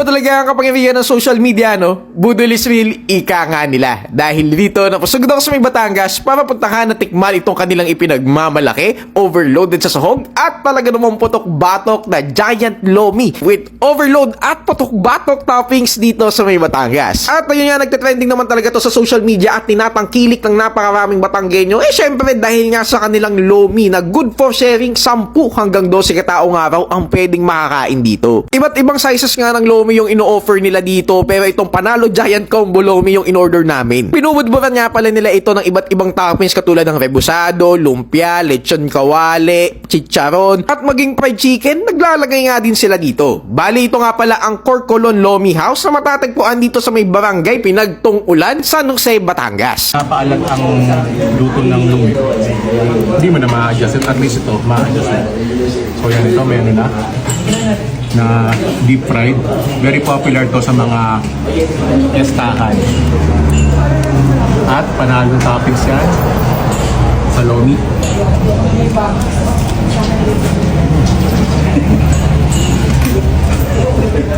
Iba talaga ang kapangyarihan ng social media, no? Budol is real, ika nga nila. Dahil dito, napasugod ako sa may Batangas para puntahan na tikman itong kanilang ipinagmamalaki, overloaded sa sahog, at talaga namang putok-batok na giant lomi with overload at putok-batok toppings dito sa may Batangas. At ayun nga, nagte-trending naman talaga to sa social media at tinatangkilik ng napakaraming Batanggenyo. Syempre dahil nga sa kanilang lomi na good for sharing, 10 hanggang 12 kataong araw ang pwedeng makakain dito. Iba't ibang sizes nga ng lomi yung ino-offer nila dito, pero itong Panalo Giant Combo Lomi yung in-order namin. Pinubudburan nga pala nila ito ng iba't ibang toppings katulad ng rebusado, lumpia, lechon kawale, chicharon, at maging fried chicken, naglalagay nga din sila dito. Bali, ito nga pala ang Corcolon Lomi House na matatagpuan dito sa may barangay Pinagtong Ulan, San Jose, Batangas. Napaalag ang luto ng lomi. Hindi mo na ma-adjust it. At least ito, ma-adjust it. So yan, ito meron na deep fried. Very popular to sa mga estakan. At panalo toppings yan sa lomi.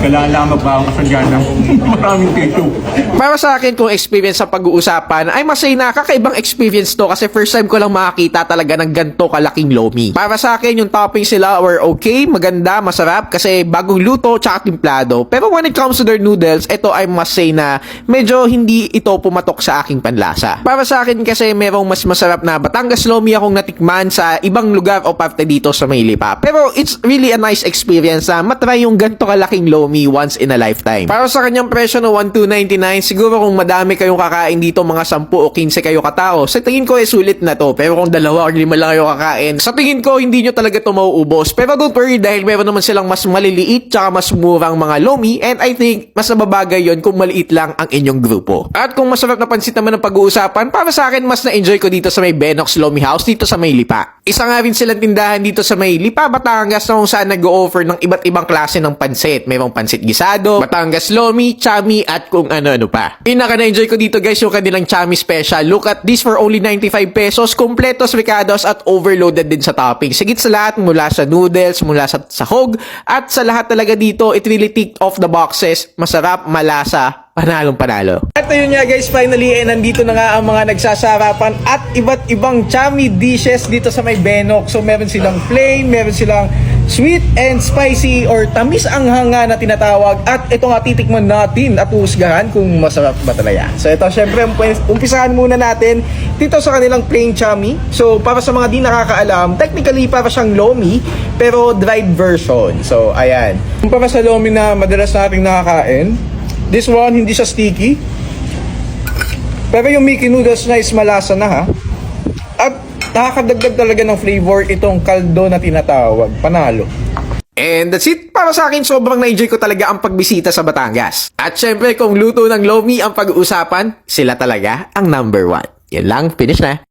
Kailangan magbaong kasadyan ng maraming keto. Para sa akin, kung experience sa pag-uusapan, ay masay na kakaibang experience to kasi first time ko lang makakita talaga ng ganito kalaking lomi. Para sa akin, yung toppings sila were okay, maganda, masarap kasi bagong luto tsaka timplado. Pero when it comes to their noodles, ito ay masay na medyo hindi ito pumatok sa aking panlasa. Para sa akin kasi merong mas masarap na Batangas Lomi akong natikman sa ibang lugar o parte dito sa Maynila. Pero it's really a nice experience na matry yung ganito kalaking lomi once in a lifetime. Para sa kanyang presyo na 1,299, siguro kung madami kayong kakain dito, mga 10 o 15 kayo katao, sa tingin ko sulit na to. Pero kung 2 o 5 lang kayo kakain, sa tingin ko hindi nyo talaga to mauubos. Pero don't worry dahil meron naman silang mas maliliit tsaka mas murang mga lomi, and I think mas nababagay yon kung maliit lang ang inyong grupo. At kung masarap na pansit naman ang pag-uusapan, para sa akin mas na-enjoy ko dito sa may Benox Lomi House dito sa may Lipa. Isa nga rin silang tindahan dito sa may Lipa, Batangas, na kung saan nag-o-offer ng iba't ibang klase ng pansit. Mayroong pansit gisado, Batangas Lomi, chami, at kung ano-ano pa. Pinaka na-enjoy ko dito guys yung kanilang chami special. Look at this, for only 95 pesos, kompletos, ricados, at overloaded din sa topping. Sigit sa lahat, mula sa noodles, mula sa sahog, at sa lahat talaga dito, it really ticked off the boxes. Masarap, malasa, panalong panalo. At ayun nga guys, finally, nandito na nga ang mga nagsasarapan at iba't ibang chami dishes dito sa may Benox. So meron silang plain, meron silang sweet and spicy or tamis ang hanga na tinatawag, at ito nga titikman natin at uhusgahan kung masarap ba talaga. So ito syempre, umpisahan muna natin dito sa kanilang plain chami. So para sa mga di nakakaalam, technically para siyang lomi pero dried version. So ayan, para sa lomi na madalas nating nakakain, this one hindi siya sticky, pero yung Mickey noodles na is malasa na ha. At nakakadagdag talaga ng flavor itong kaldo na tinatawag. Panalo. And that's it. Para sa akin, sobrang na-enjoy ko talaga ang pagbisita sa Batangas. At syempre, kung luto ng lomi ang pag-uusapan, sila talaga ang number 1. Yan lang, finish na.